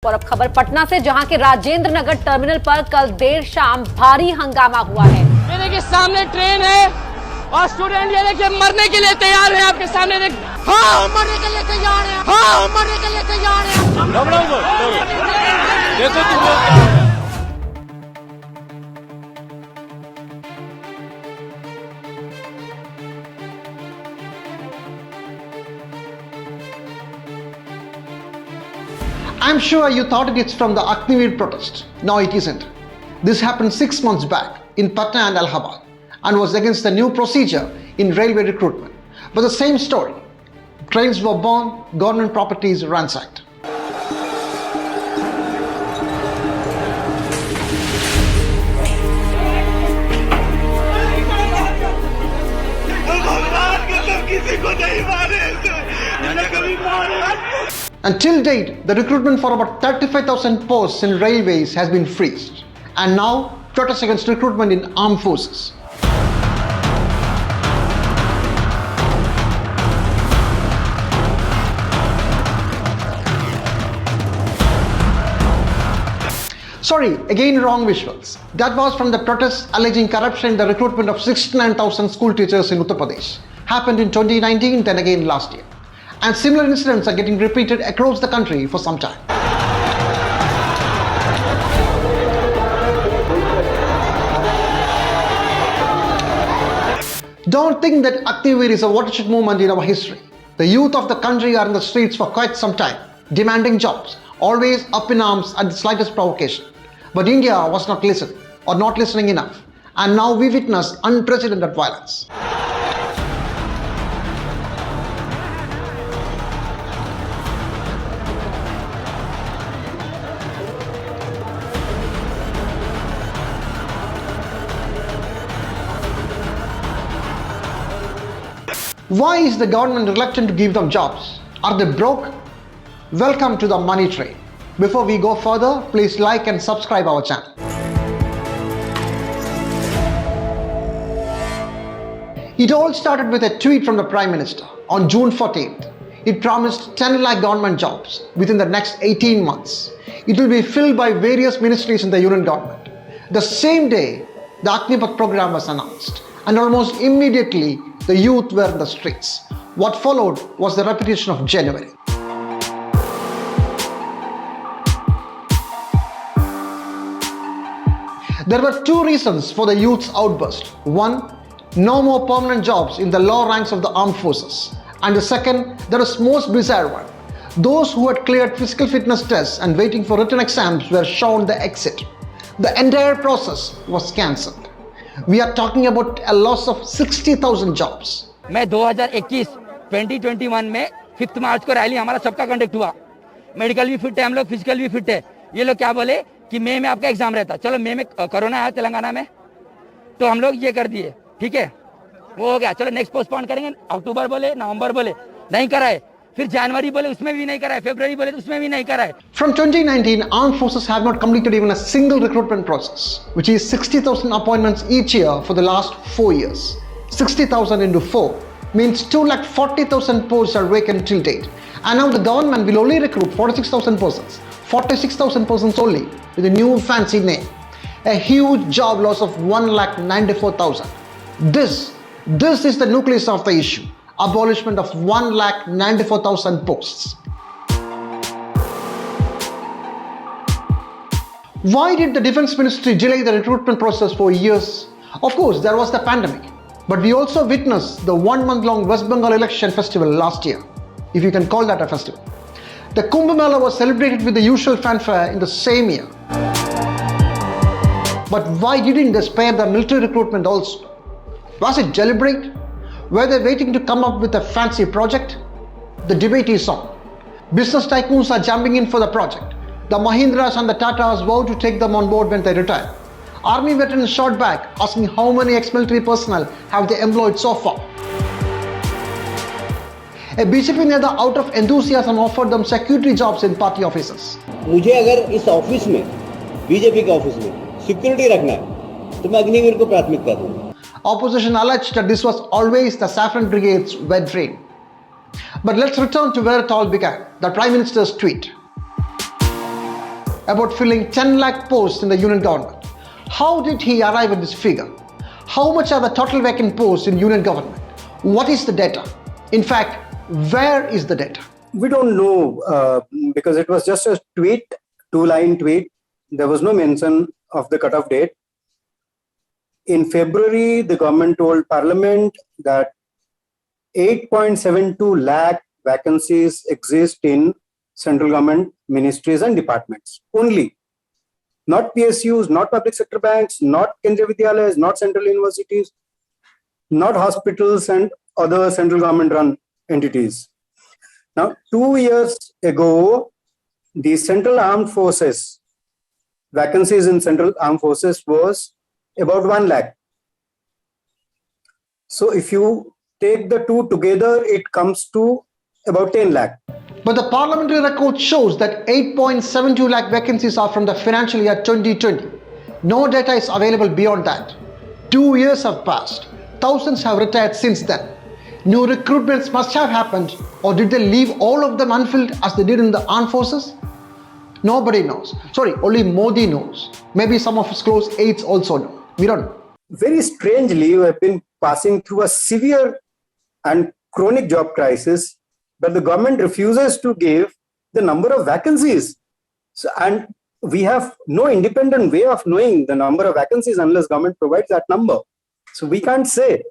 और अब खबर पटना से, जहां के राजेंद्र नगर टर्मिनल पर कल देर शाम भारी हंगामा हुआ है। ये देखिए सामने ट्रेन है और स्टूडेंट ये देखिए मरने के लिए तैयार है। आपके सामने हाँ मरने के लिए तैयार है, हाँ मरने के लिए तैयार है। देखो तुम I'm sure you thought it's from the Agniveers protest. No, it isn't. This happened 6 months back in Patna and Allahabad and was against the new procedure in railway recruitment. But the same story. Trains were burned, government properties ransacked. Until date, the recruitment for about 35,000 posts in railways has been freezed. And now, protests against recruitment in armed forces. Sorry, again wrong visuals. That was from the protests alleging corruption in the recruitment of 69,000 school teachers in Uttar Pradesh. Happened in 2019, then again last year. And similar incidents are getting repeated across the country for some time. Don't think that Agniveers is a watershed movement in our history. The youth of the country are in the streets for quite some time, demanding jobs, always up in arms at the slightest provocation. But India was not listening, or not listening enough, and now we witness unprecedented violence. Why is the government reluctant to give them jobs? Are they broke? Welcome to the money train. Before we go further, please like and subscribe our channel. It all started with a tweet from the Prime Minister on June 14th. It promised 10 lakh government jobs within the next 18 months. It will be filled by various ministries in the union government. The same day, the Agnipath program was announced, and almost immediately, the youth were in the streets. What followed was the repetition of January. There were two reasons for the youth's outburst. One, no more permanent jobs in the lower ranks of the armed forces. And the second, there was most bizarre one. Those who had cleared physical fitness tests and waiting for written exams were shown the exit. The entire process was cancelled. We are talking about a loss of 60,000 jobs. मैं 2021 में 5 मार्च को rally हमारा सबका conduct हुआ। Medical भी fit है, हम लोग फिजिकल भी फिट है। ये लोग क्या बोले कि मई में आपका एग्जाम रहता। चलो मई में कोरोना आया तेलंगाना में, तो हम लोग ये कर दिए, ठीक है, वो हो गया। चलो नेक्स्ट पोस्टपोन करेंगे। अक्टूबर बोले, नवंबर बोले, नहीं कराए। फिर जनवरी बोले, उसमें भी नहीं कराए। फरवरी बोले, उसमें भी नहीं कराए। From 2019, armed forces have not completed even a single recruitment process, which is 60,000 appointments each year for the last 4 years. 60,000 into 4 means 240,000 posts are vacant till date. And now the government will only recruit 46,000 persons. 46,000 persons only with a new fancy name. A huge job loss of 1,94,000. This is the nucleus of the issue. Abolishment of 1,94,000 posts. Why did the Defence Ministry delay the recruitment process for years? Of course, there was the pandemic. But we also witnessed the 1-month-long West Bengal election festival last year, if you can call that a festival. The Kumbh Mela was celebrated with the usual fanfare in the same year. But why didn't they spare the military recruitment also? Was it deliberate? Were they waiting to come up with a fancy project? The debate is on. Business tycoons are jumping in for the project. The Mahindras and the Tatas vow to take them on board when they retire. Army veterans shot back, asking how many ex-military personnel have they employed so far. A BJP नेता out of enthusiasm offered them security jobs in party offices. मुझे अगर इस office में, BJP के office में security रखना है, तो मैं अग्निवीर को प्राथमिकता दूंगा। Opposition alleged that this was always the Saffron Brigade's wet dream. But let's return to where it all began, the Prime Minister's tweet. about filling 10 lakh posts in the union government. How did he arrive at this figure? How much are the total vacant posts in union government? What is the data? In fact, where is the data? We don't know because it was just a tweet, 2-line tweet. There was no mention of the cutoff date. In February, the government told Parliament that 8.72 lakh vacancies exist in central government ministries and departments only. Not PSUs, not public sector banks, not Kendriya Vidyalayas, not central universities, not hospitals and other central government run entities. Now, 2 years ago, the central armed forces, vacancies in central armed forces was about 1 lakh. So if you take the two together, it comes to about 10 lakh. But the parliamentary record shows that 8.72 lakh vacancies are from the financial year 2020. No data is available beyond that. 2 years have passed. Thousands have retired since then. New recruitments must have happened, or did they leave all of them unfilled as they did in the armed forces? Nobody knows. Sorry, only Modi knows. Maybe some of his close aides also know. We don't know. Very strangely, we have been passing through a severe and chronic job crisis, but the government refuses to give the number of vacancies. So, and we have no independent way of knowing the number of vacancies unless government provides that number. So we can't say.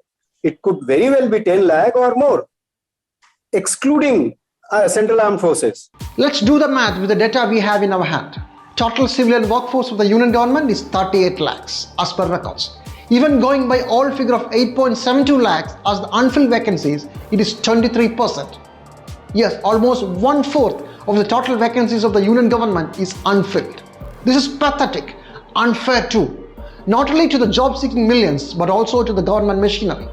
It could very well be 10 lakh or more, excluding central armed forces. Let's do the math with the data we have in our hand. Total civilian workforce of the union government is 38 lakhs as per records. Even going by old figure of 8.72 lakhs as the unfilled vacancies, it is 23%. Yes, almost 1/4 of the total vacancies of the union government is unfilled. This is pathetic, unfair too, not only to the job-seeking millions, but also to the government machinery.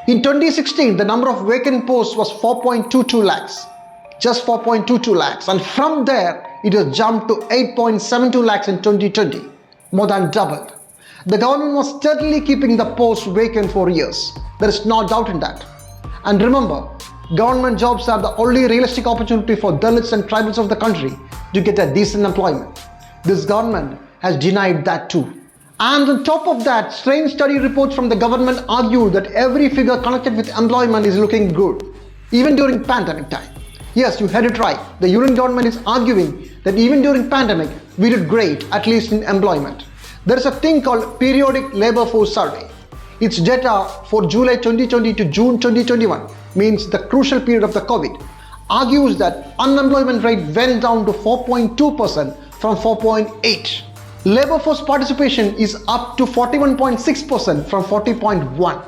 In 2016, the number of vacant posts was 4.22 lakhs, just 4.22 lakhs, and from there, it has jumped to 8.72 lakhs in 2020, more than doubled. The government was steadily keeping the posts vacant for years. There is no doubt in that. And remember, government jobs are the only realistic opportunity for Dalits and tribals of the country to get a decent employment. This government has denied that too. And on top of that, strange study reports from the government argue that every figure connected with employment is looking good, even during pandemic time. Yes, you heard it right. The union government is arguing that even during pandemic, we did great, at least in employment. There is a thing called periodic labor force survey. Its data for July 2020 to June 2021, means the crucial period of the COVID, argues that unemployment rate went down to 4.2% from 4.8%. Labor force participation is up to 41.6% from 40.1%.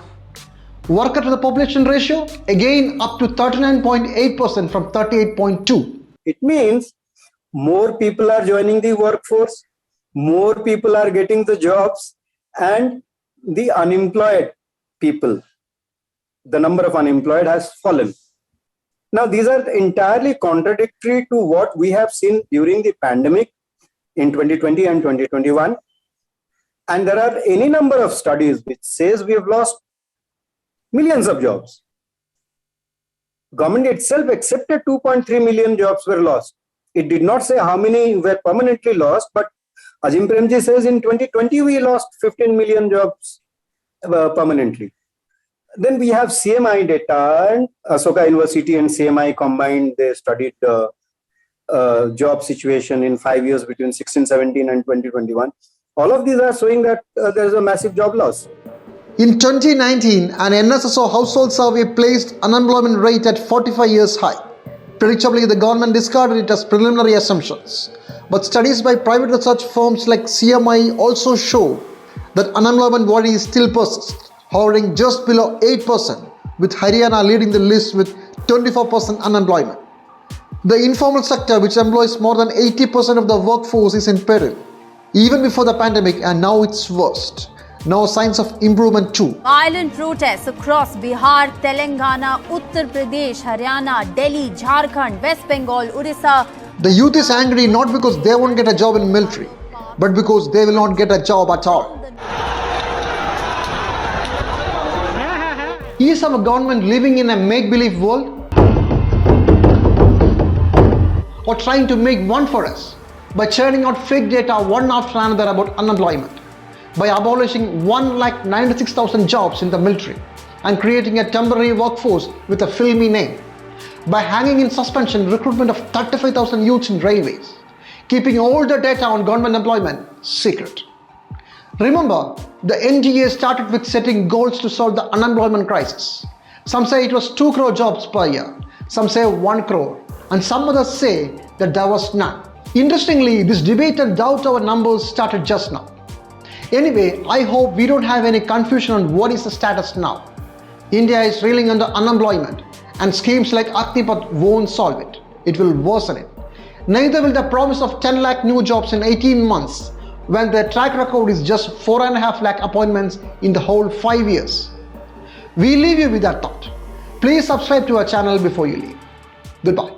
Worker to the population ratio, again up to 39.8% from 38.2%. It means more people are joining the workforce, more people are getting the jobs, and the unemployed people, the number of unemployed has fallen. Now, these are entirely contradictory to what we have seen during the pandemic in 2020 and 2021. And there are any number of studies which says we have lost millions of jobs. Government itself accepted 2.3 million jobs were lost. It did not say how many were permanently lost, but Azim Premji says in 2020 we lost 15 million jobs permanently. Then we have CMI data, and Asoka University and CMI combined, they studied job situation in 5 years between 16-17 and 2021. All of these are showing that there is a massive job loss. In 2019, an NSSO household survey placed unemployment rate at 45 years high. Predictably, the government discarded it as preliminary assumptions. But studies by private research firms like CMI also show that unemployment worry still persists, hovering just below 8%, with Haryana leading the list with 24% unemployment. The informal sector, which employs more than 80% of the workforce, is in peril, even before the pandemic, and now it's worst. No signs of improvement too. Violent protests across Bihar, Telangana, Uttar Pradesh, Haryana, Delhi, Jharkhand, West Bengal, Orissa. The youth is angry not because they won't get a job in military, but because they will not get a job at all. Is our government living in a make-believe world? or trying to make one for us by churning out fake data one after another about unemployment, by abolishing 1,96,000 jobs in the military and creating a temporary workforce with a filmy name, by hanging in suspension recruitment of 35,000 youths in railways, keeping all the data on government employment secret. Remember, the NGA started with setting goals to solve the unemployment crisis. Some say it was 2 crore jobs per year, some say 1 crore, and some others say that there was none. Interestingly, this debate and doubt our numbers started just now. Anyway, I hope we don't have any confusion on what is the status now. India is reeling under unemployment, and schemes like Agnipath won't solve it. It will worsen it. Neither will the promise of 10 lakh new jobs in 18 months when their track record is just 4.5 lakh appointments in the whole 5 years. We leave you with that thought. Please subscribe to our channel before you leave. Goodbye.